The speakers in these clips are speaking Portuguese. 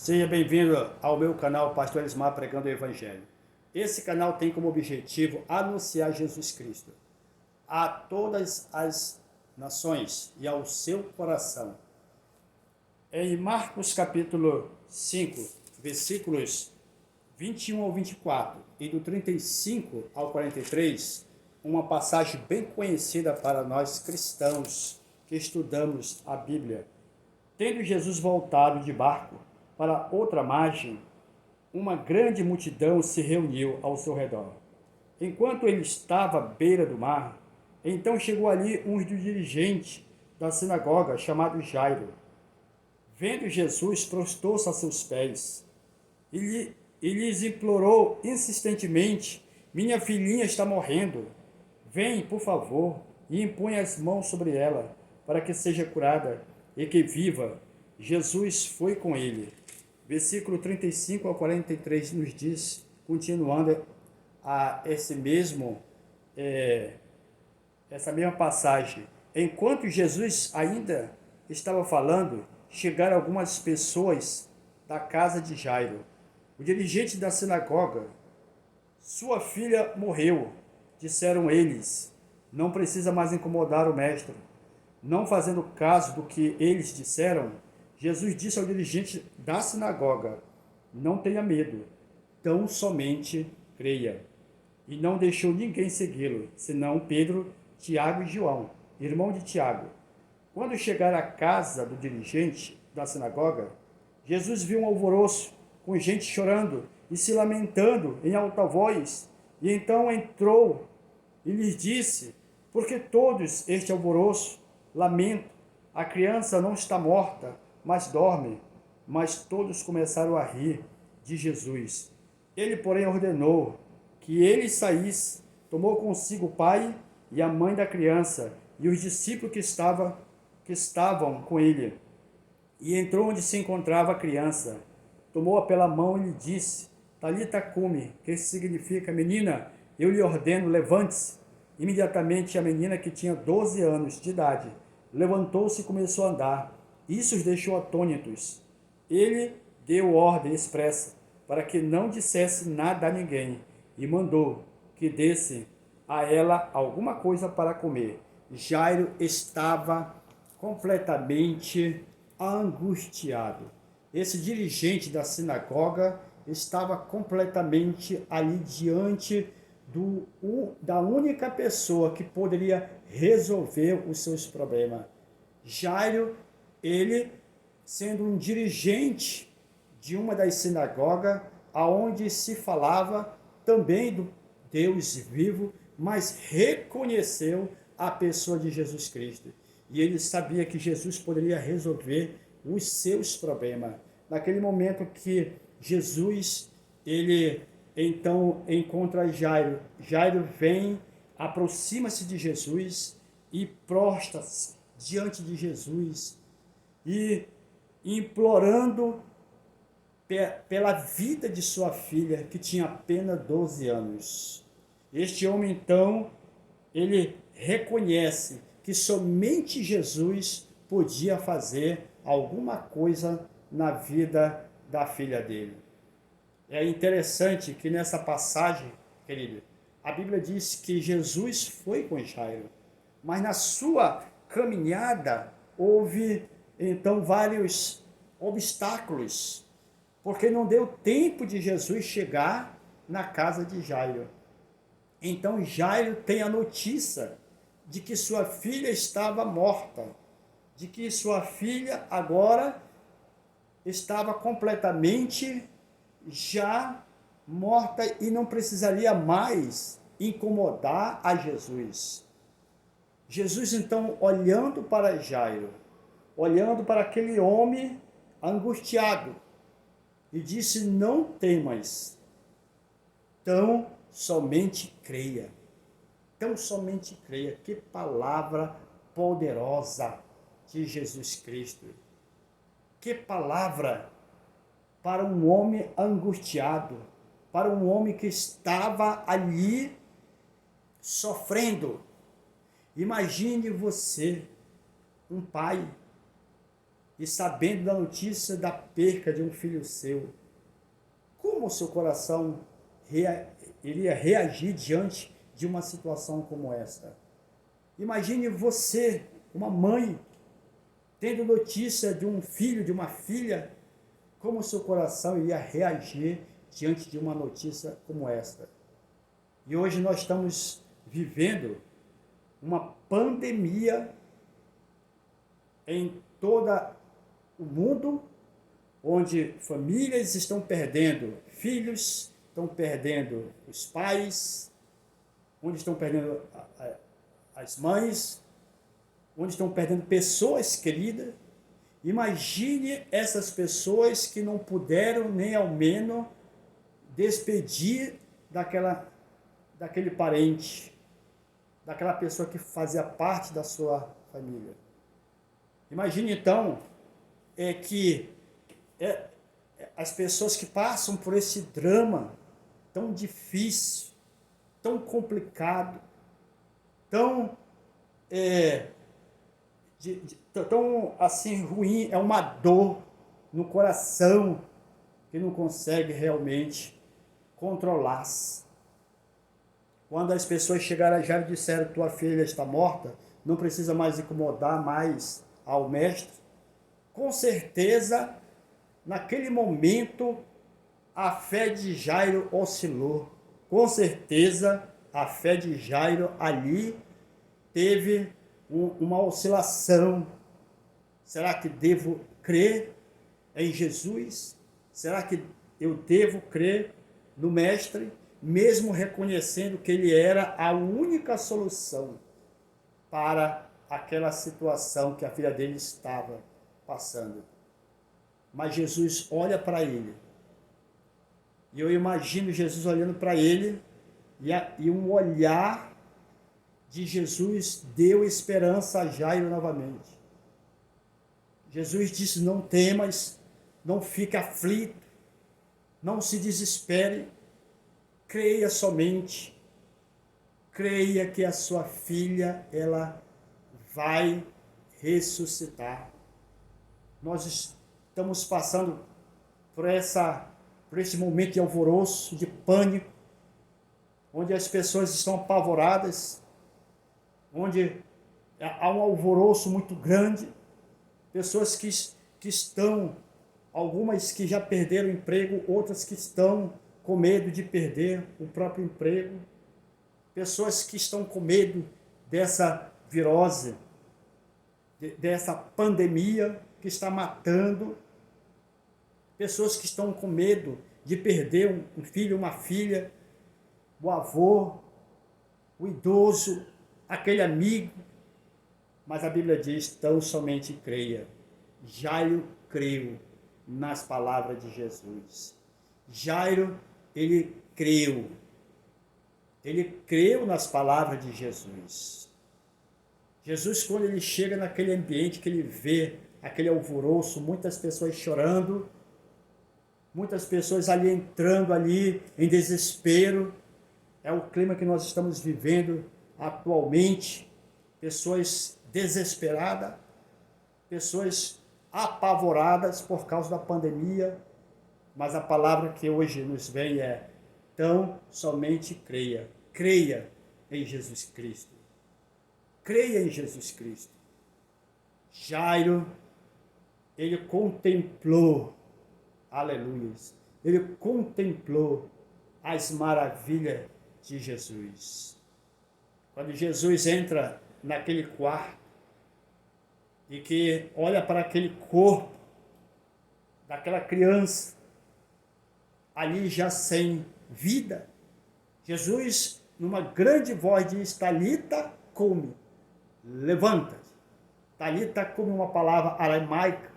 Seja bem-vindo ao meu canal Pastor Elismar Pregando o Evangelho. Esse canal tem como objetivo anunciar Jesus Cristo a todas as nações e ao seu coração. Em Marcos capítulo 5, versículos 21 ao 24 e do 35 ao 43, uma passagem bem conhecida para nós cristãos que estudamos a Bíblia. Tendo Jesus voltado de barco para outra margem, uma grande multidão se reuniu ao seu redor. Enquanto ele estava à beira do mar, então chegou ali um dos dirigentes da sinagoga, chamado Jairo. Vendo Jesus, prostou-se a seus pés e lhes implorou insistentemente: Minha filhinha está morrendo. Vem, por favor, e impõe as mãos sobre ela, para que seja curada e que viva. Jesus foi com ele. Versículo 35 ao 43 nos diz, continuando essa mesma passagem. Enquanto Jesus ainda estava falando, chegaram algumas pessoas da casa de Jairo, o dirigente da sinagoga. Sua filha morreu, disseram eles. Não precisa mais incomodar o mestre. Não fazendo caso do que eles disseram, Jesus disse ao dirigente da sinagoga: Não tenha medo, tão somente creia. E não deixou ninguém segui-lo, senão Pedro, Tiago e João, irmão de Tiago. Quando chegaram à casa do dirigente da sinagoga, Jesus viu um alvoroço, com gente chorando e se lamentando em alta voz. E então entrou e lhes disse: Por que todos este alvoroço, lamento? A criança não está morta, mas dorme. Mas todos começaram a rir de Jesus. Ele, porém, ordenou que ele saísse, tomou consigo o pai e a mãe da criança e os discípulos que estavam com ele, e entrou onde se encontrava a criança. Tomou-a pela mão e lhe disse: Talita cumi, que significa: Menina, eu lhe ordeno, levante-se. Imediatamente a menina, que tinha 12 anos de idade, levantou-se e começou a andar. Isso os deixou atônitos. Ele deu ordem expressa para que não dissesse nada a ninguém e mandou que desse a ela alguma coisa para comer. Jairo estava completamente angustiado. Esse dirigente da sinagoga estava completamente ali diante da única pessoa que poderia resolver os seus problemas. Jairo, ele sendo um dirigente de uma das sinagogas, aonde se falava também do Deus vivo, mas reconheceu a pessoa de Jesus Cristo. E ele sabia que Jesus poderia resolver os seus problemas. Naquele momento que Jesus, ele então encontra Jairo. Jairo vem, aproxima-se de Jesus e prostra-se diante de Jesus e implorando pela vida de sua filha, que tinha apenas 12 anos. Este homem, então, ele reconhece que somente Jesus podia fazer alguma coisa na vida da filha dele. É interessante que nessa passagem, querido, a Bíblia diz que Jesus foi com Jairo, mas na sua caminhada houve então vários obstáculos, porque não deu tempo de Jesus chegar na casa de Jairo. Então Jairo tem a notícia de que sua filha estava morta, de que sua filha agora estava completamente já morta e não precisaria mais incomodar a Jesus. Jesus, então, olhando para Jairo, olhando para aquele homem angustiado, e disse: Não temas, tão somente creia. Tão somente creia. Que palavra poderosa de Jesus Cristo. Que palavra para um homem angustiado, para um homem que estava ali sofrendo. Imagine você, um pai, e sabendo da notícia da perca de um filho seu, como o seu coração iria reagir diante de uma situação como esta? Imagine você, uma mãe, tendo notícia de um filho, de uma filha, como o seu coração iria reagir diante de uma notícia como esta? E hoje nós estamos vivendo uma pandemia em todo o mundo, onde famílias estão perdendo filhos, estão perdendo os pais, onde estão perdendo as mães, onde estão perdendo pessoas queridas. Imagine essas pessoas que não puderam nem ao menos despedir daquele parente, daquela pessoa que fazia parte da sua família. Imagine então que as pessoas que passam por esse drama tão difícil, tão complicado, tão tão assim ruim, é uma dor no coração que não consegue realmente controlar-se. Quando as pessoas chegaram já e disseram: tua filha está morta, não precisa mais incomodar mais ao mestre, com certeza naquele momento a fé de Jairo oscilou. Com certeza a fé de Jairo ali teve uma oscilação. Será que devo crer em Jesus? Será que eu devo crer no Mestre, mesmo reconhecendo que ele era a única solução para aquela situação que a filha dele estava passando? Mas Jesus olha para ele, e eu imagino Jesus olhando para ele, e um olhar de Jesus deu esperança a Jairo novamente. Jesus disse: não temas, não fique aflito, não se desespere, creia somente, creia que a sua filha, ela vai ressuscitar. Nós estamos passando por esse momento de alvoroço, de pânico, onde as pessoas estão apavoradas, onde há um alvoroço muito grande, pessoas que estão, algumas que já perderam o emprego, outras que estão com medo de perder o próprio emprego, pessoas que estão com medo dessa virose, dessa pandemia que está matando, pessoas que estão com medo de perder um filho, uma filha, o avô, o idoso, aquele amigo. Mas a Bíblia diz: tão somente creia. Jairo creu nas palavras de Jesus. Jairo, ele creu. Ele creu nas palavras de Jesus. Jesus, quando ele chega naquele ambiente que ele vê aquele alvoroço, muitas pessoas chorando, muitas pessoas ali entrando ali em desespero, é o clima que nós estamos vivendo atualmente, pessoas desesperadas, pessoas apavoradas por causa da pandemia, mas a palavra que hoje nos vem é: tão somente creia. Creia em Jesus Cristo. Creia em Jesus Cristo. Jairo, ele contemplou, aleluia, ele contemplou as maravilhas de Jesus. Quando Jesus entra naquele quarto e que olha para aquele corpo daquela criança ali já sem vida, Jesus, numa grande voz, diz: Talita come, levanta-te. Talita come, uma palavra aramaica,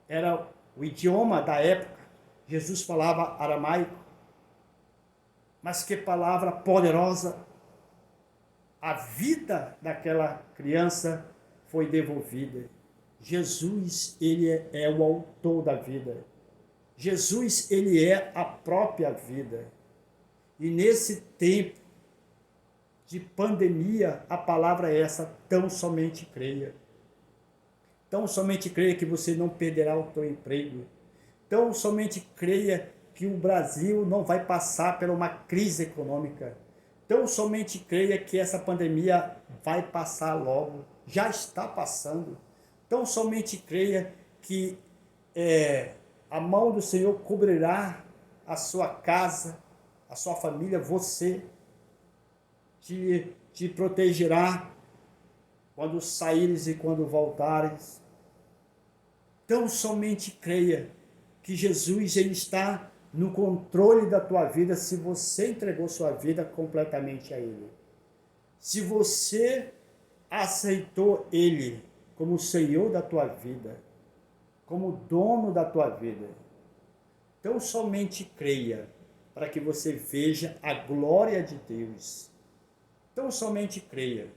era o idioma da época. Jesus falava aramaico, mas que palavra poderosa! A vida daquela criança foi devolvida. Jesus, ele é o autor da vida. Jesus, ele é a própria vida. E nesse tempo de pandemia, a palavra é essa: tão somente creia. Tão somente creia que você não perderá o teu emprego. Tão somente creia que o Brasil não vai passar por uma crise econômica. Tão somente creia que essa pandemia vai passar logo, já está passando. Tão somente creia que a mão do Senhor cobrirá a sua casa, a sua família, você, te protegerá quando saíres e quando voltares. Tão somente creia que Jesus ele está no controle da tua vida se você entregou sua vida completamente a Ele. Se você aceitou Ele como Senhor da tua vida, como dono da tua vida. Então somente creia para que você veja a glória de Deus. Então somente creia.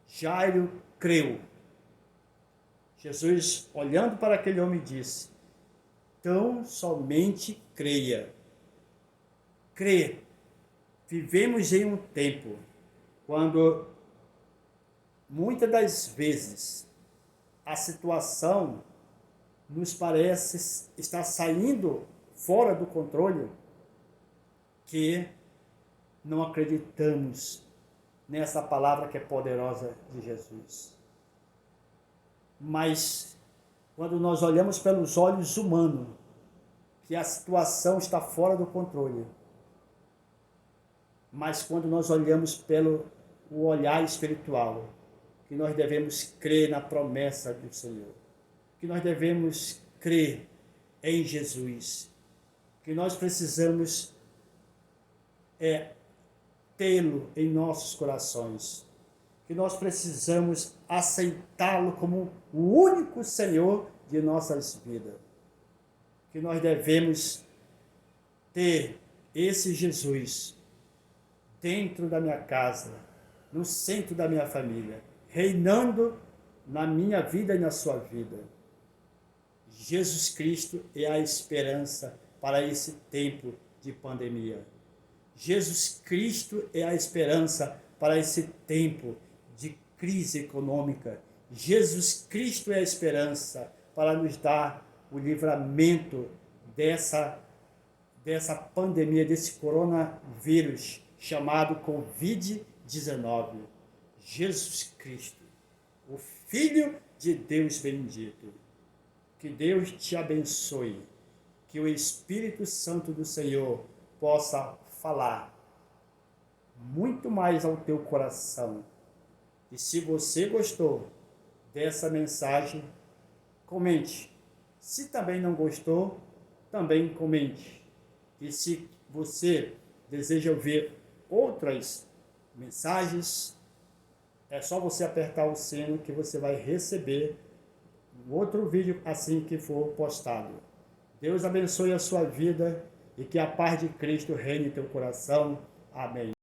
Jairo creu. Jesus, olhando para aquele homem, disse: tão somente creia. Crê. Vivemos em um tempo quando muitas das vezes a situação nos parece estar saindo fora do controle, que não acreditamos nessa palavra que é poderosa de Jesus. Mas quando nós olhamos pelos olhos humanos, que a situação está fora do controle, mas quando nós olhamos pelo o olhar espiritual, que nós devemos crer na promessa do Senhor, que nós devemos crer em Jesus, que nós precisamos tê-lo em nossos corações, que nós precisamos aceitá-lo como o único Senhor de nossas vidas, que nós devemos ter esse Jesus dentro da minha casa, no centro da minha família, reinando na minha vida e na sua vida. Jesus Cristo é a esperança para esse tempo de pandemia. Jesus Cristo é a esperança para esse tempo de crise econômica. Jesus Cristo é a esperança para nos dar o livramento dessa pandemia, desse coronavírus chamado Covid-19. Jesus Cristo, o Filho de Deus bendito. Que Deus te abençoe, que o Espírito Santo do Senhor possa falar muito mais ao teu coração. E se você gostou dessa mensagem, comente. Se também não gostou, também comente. E se você deseja ouvir outras mensagens, é só você apertar o sino que você vai receber outro vídeo assim que for postado. Deus abençoe a sua vida e que a paz de Cristo reine em teu coração. Amém.